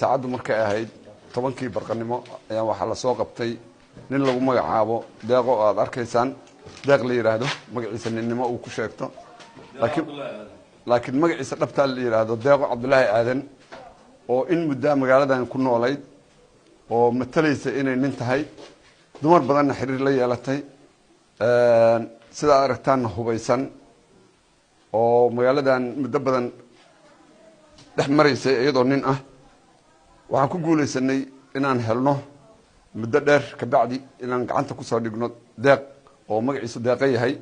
saacadu markay ahayd 10kii barqanimo ayaa waxa la soo qabtay nin lagu magacaabo deeqo aad arkaysaan deeq la yiraahdo magaciisa ninnimo uu ku sheegto laakiin magaciisa dhabta la yiraahdo deeqo Cabdullaahi Aadan oo in muddo magaaladan ku noolayd oo matalaysa inay nin tahay dumar badan xiriir la yeelatay sida aragtaan hubaysan oo magaaladan muddo badan dhex maraysay iyadoo nin ah waxaan ku guuleysanay inaan helno muddo dheer ka bacdi inaan gacanta ku soo dhigno deeq oo magaciisu deeqa yahay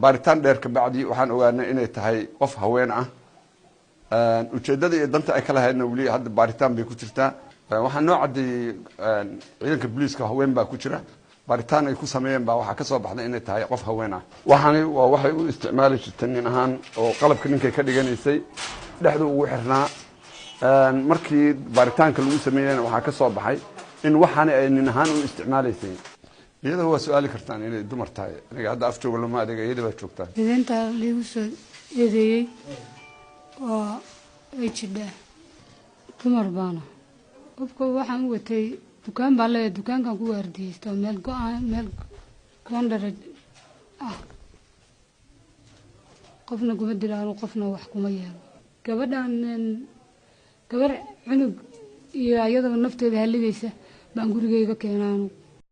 baaritaan dheer ka bacdi waxaan ogaanay inay tahay qof haween ah ujeedada iyo danta ay kala hayna wali hadda baaritaan bay ku jirtaa waxaan noo cadeeyay ciidanka booliiska haween baa ku jira baaritaan ay ku sameeyeen baa waxa ka soo baxday inay tahay qof haween ah waxay u isticmaali jirtay nin ahaan oo qalabka ninkay ka dhiganaysay dhexdu ugu xirnaa markii baaritaanka lagu sameeyeen waxa ka soo baxay in waxaan ay nin ahaan u isticmaalaysay iyada waa su'aali kartaan inay dumar tahay aniga hadda af jooga lama adeega iyada waa joogtaa idinta liigu soo eedeeyay oo ay jidha dumar baana qofka waxaan u watay dukaan baa leeyahay dukaankan ku waardiyaysto meel koondar ah qofna kuma dilaan qofna wax kuma yeelo gabadhan gabar cunug iyo ayadoo nafteeda haligaysa baan gurigeyga keenaan